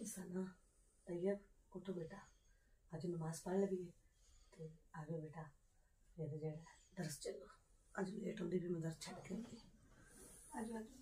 सना तैयब उठो बेटा, आज नमाज पढ़ लगी तो आ जाओ बेटा, फिर जो दरस चलो, अज लेट होंगी भी मैं दरस छड़ के आई, आ जाओ बेटा।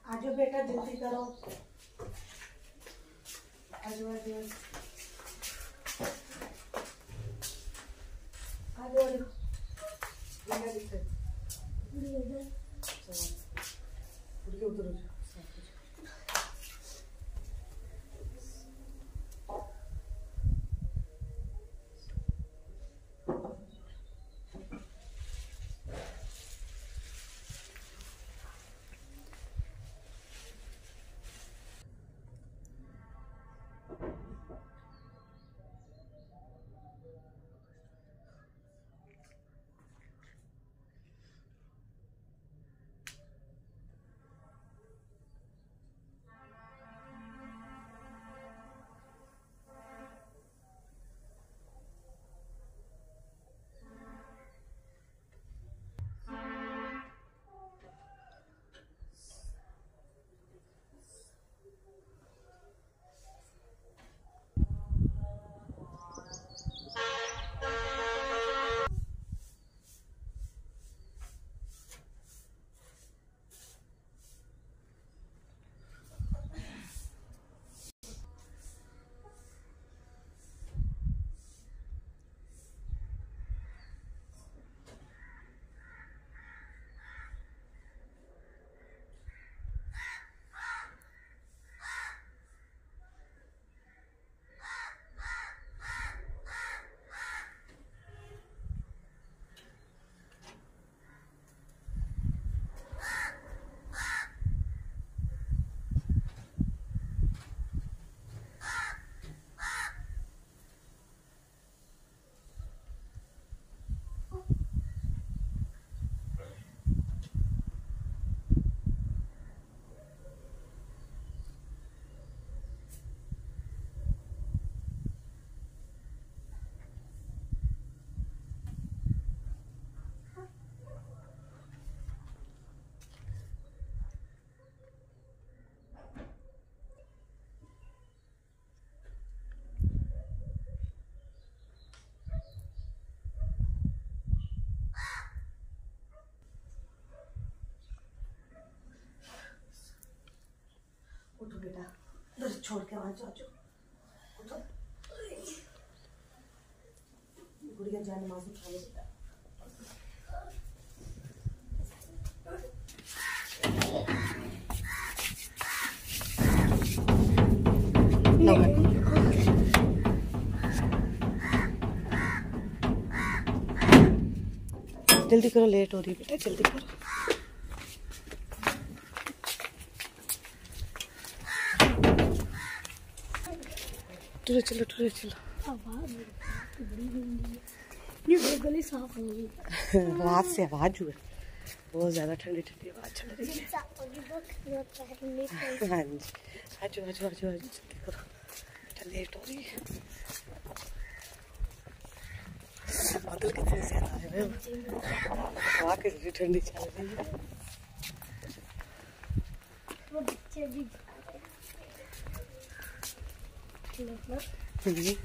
आजो बेटा जल्दी करो, आजो आजो आजो आजो, बिना दिक्कत चलो उधर हो जाओ। उठो बेटा, दरस छोड़ के वहां जाओ, उठो गुड़िया जा नमाज उठा लो बेटा। जल्दी करो, लेट हो रही है बेटा, जल्दी करो। टूरे चलो, टूरे चलो। गली साफ हो गई। रात से आवाज हुई, बहुत ज़्यादा ठंडी ठंडी आवाज चल रही है। हाँ जी, आजो आजो आजो आजो, जल्दी करो बेटा, लेट हो रही है। बादल कितने ज़्यादा है, हवा कितनी ठंडी चल रही है। वो बच्चे भी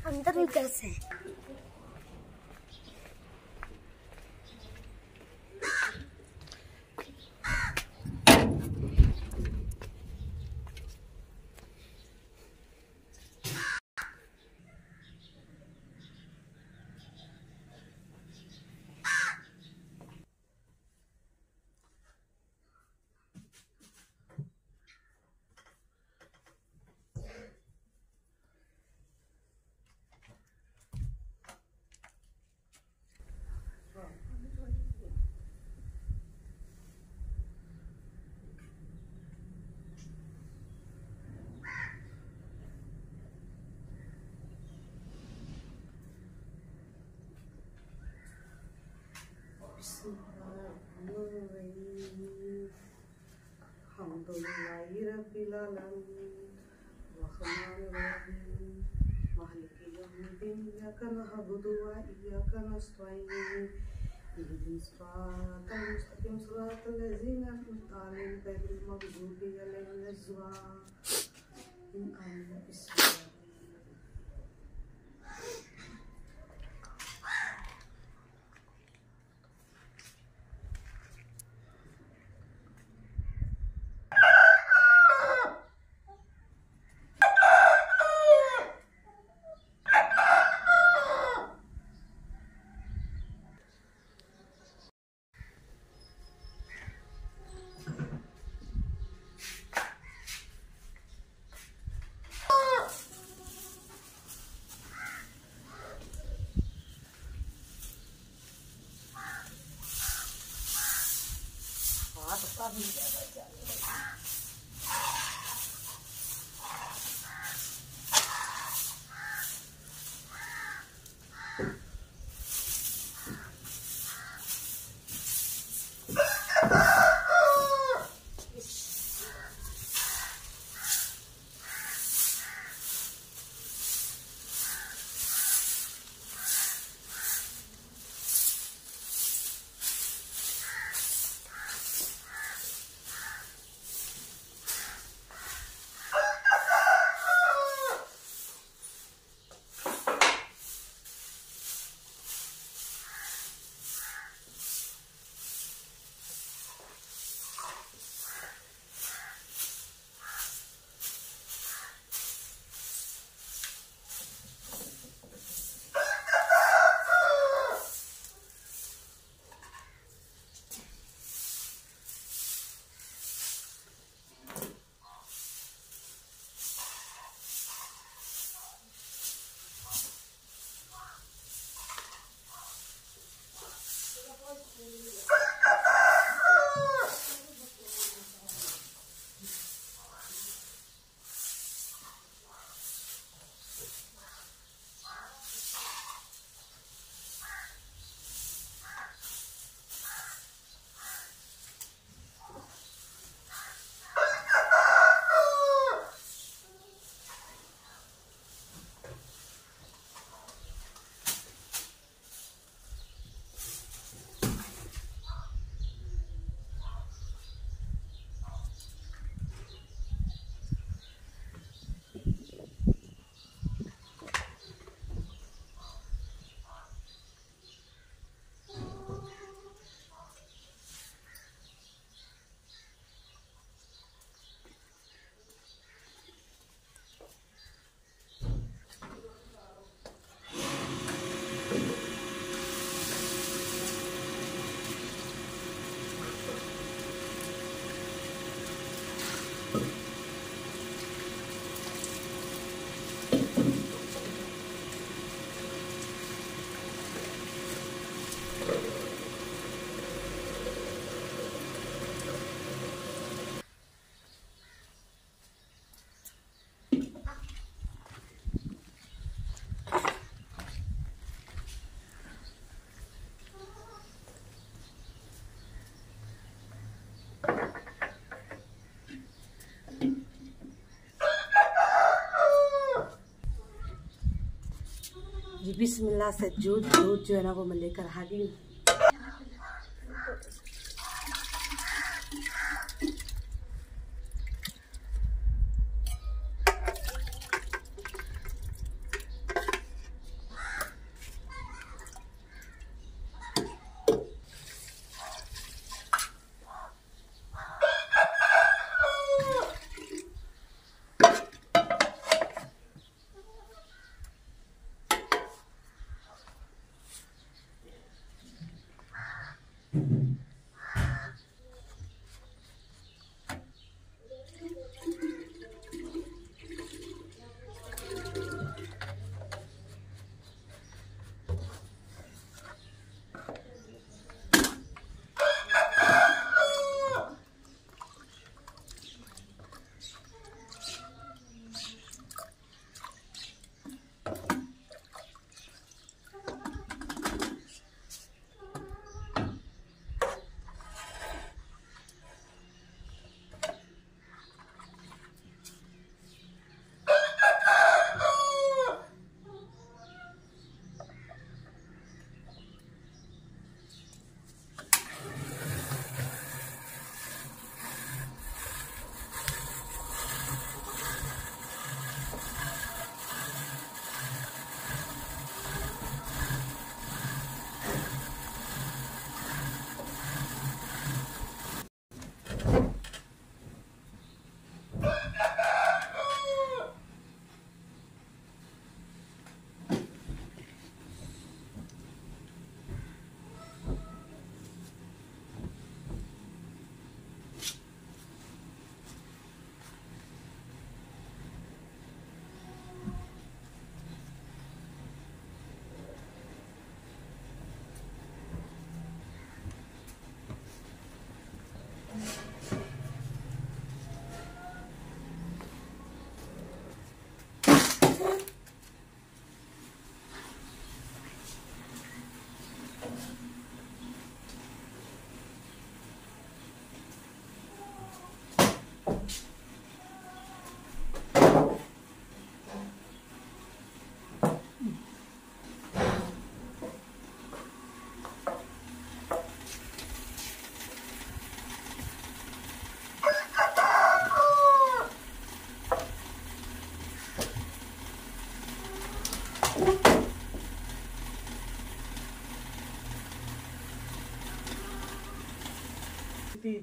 अंदर भी कैसे है? बिस्मिल्लाह से दूध जो है ना वो मैं लेकर आ गई हूँ।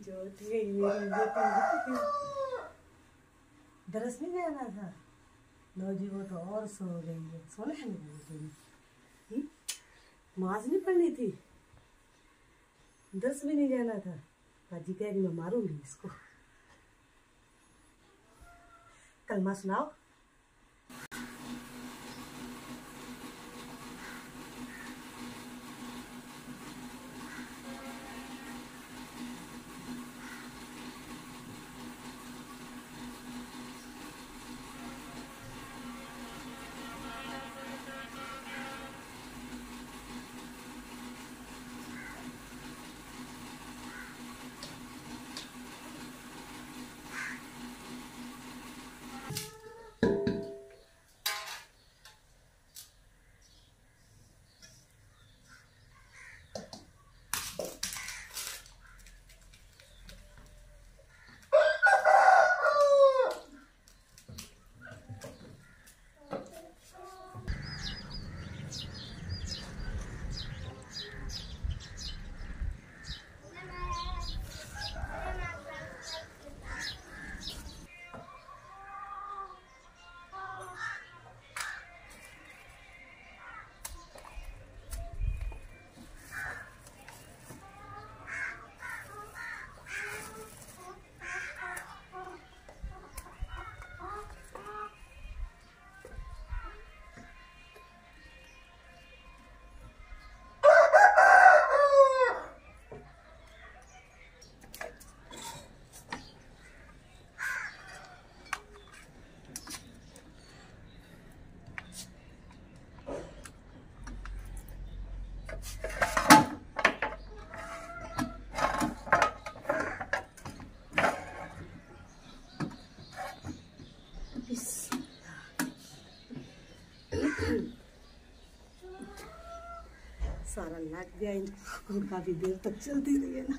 जो दरस नहीं जाना था। लो जी वो तो और सो गई है, सोने है नहीं, नमाज नहीं पढ़नी थी, दरस भी नहीं जाना था। बाजी कह रही मैं मारूंगी इसको। कलमा सुनाओ। लग गया इनको, काफ़ी देर तक चलती रही है ना।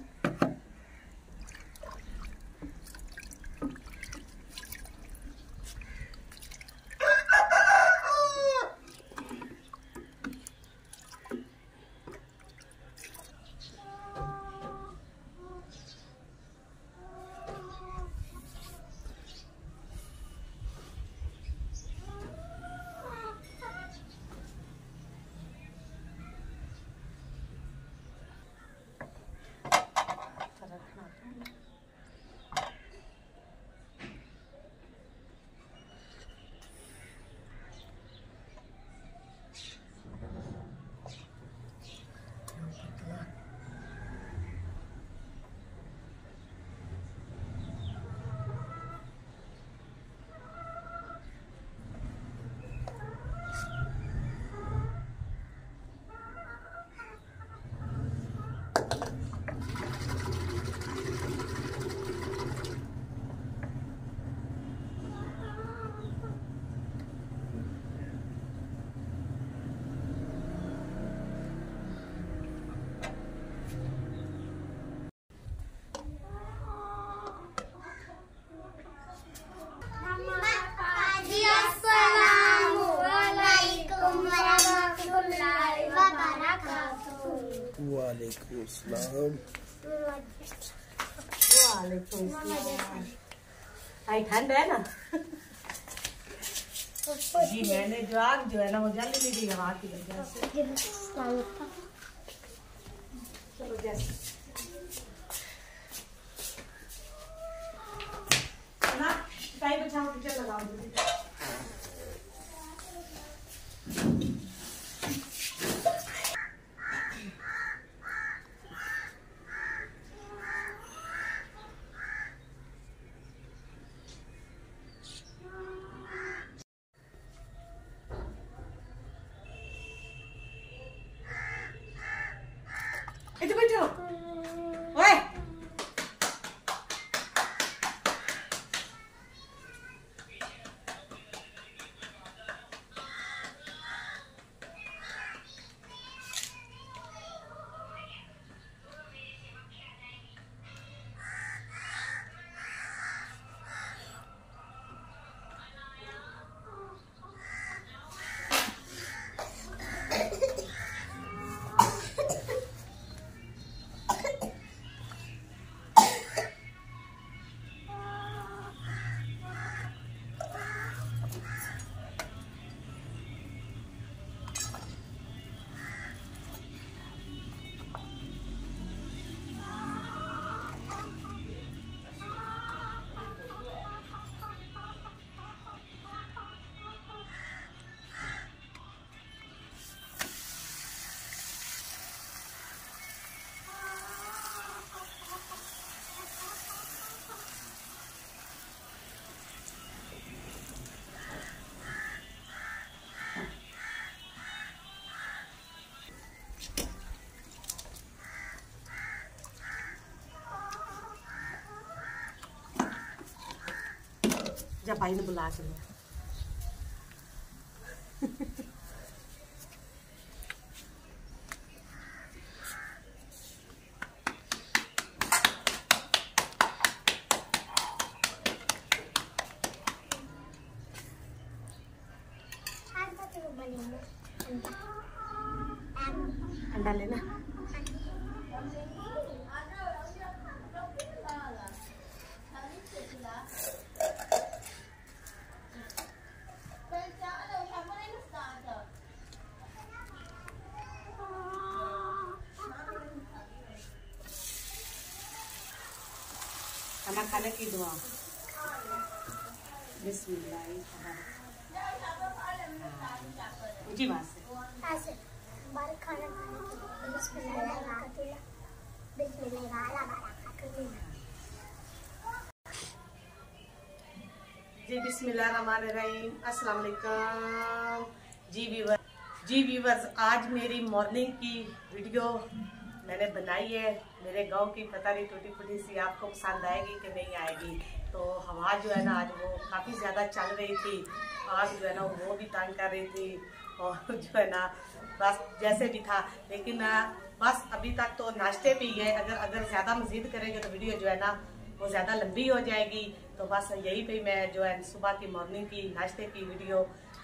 वालेकुम सलाम। वालेकुम सलाम। आई ठंड है ना जी, मैंने जो आग जो है ना वो जल नहीं दी हवा की वजह से। चलो जैसे ना टाइम बचाओ, किचन लगाओ जल्दी। इधर बैठो ओए। जब भाई ने बुला के लिया अंडा लेना। खाना खाने की दुआ। बिस्मिल्लाह ऊंची बात से ऐसे बाहर खाना खाने के लिए बिस्मिल्लाह जी। बिस्मिल्लाहिर्रहमानिर्रहीम। अस्सलाम वालेकुम जी व्यूवर्स, आज मेरी मॉर्निंग की वीडियो मैंने बनाई है। मेरे गांव की पता नहीं टूटी फूटी सी आपको पसंद आएगी कि नहीं आएगी। तो हवा जो है ना आज वो काफ़ी ज़्यादा चल रही थी, आग जो है ना वो भी तंग कर रही थी। और जो है ना बस जैसे भी था, लेकिन बस अभी तक तो नाश्ते पे ही है। अगर ज़्यादा मज़ीद करेंगे तो वीडियो जो है ना वो ज़्यादा लंबी हो जाएगी। तो बस यही पे मैं जो है सुबह की मॉर्निंग की नाश्ते की वीडियो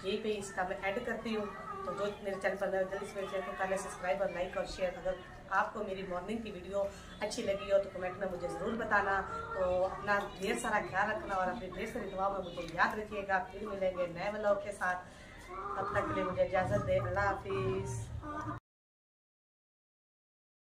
यही पे इसका मैं ऐड करती हूँ। तो जो मेरे चैनल पर जल्दी से मेरे चैनल को पहले सब्सक्राइब और लाइक और शेयर। अगर आपको मेरी मॉर्निंग की वीडियो अच्छी लगी हो तो कमेंट में मुझे ज़रूर बताना। तो अपना ढेर सारा ख्याल रखना और अपनी ढेर सारी दुआओं में मुझे याद रखिएगा। फिर मिलेंगे नए व्लॉग के साथ, तब तक के लिए मुझे इजाज़त दें। अल्लाह हाफिज़।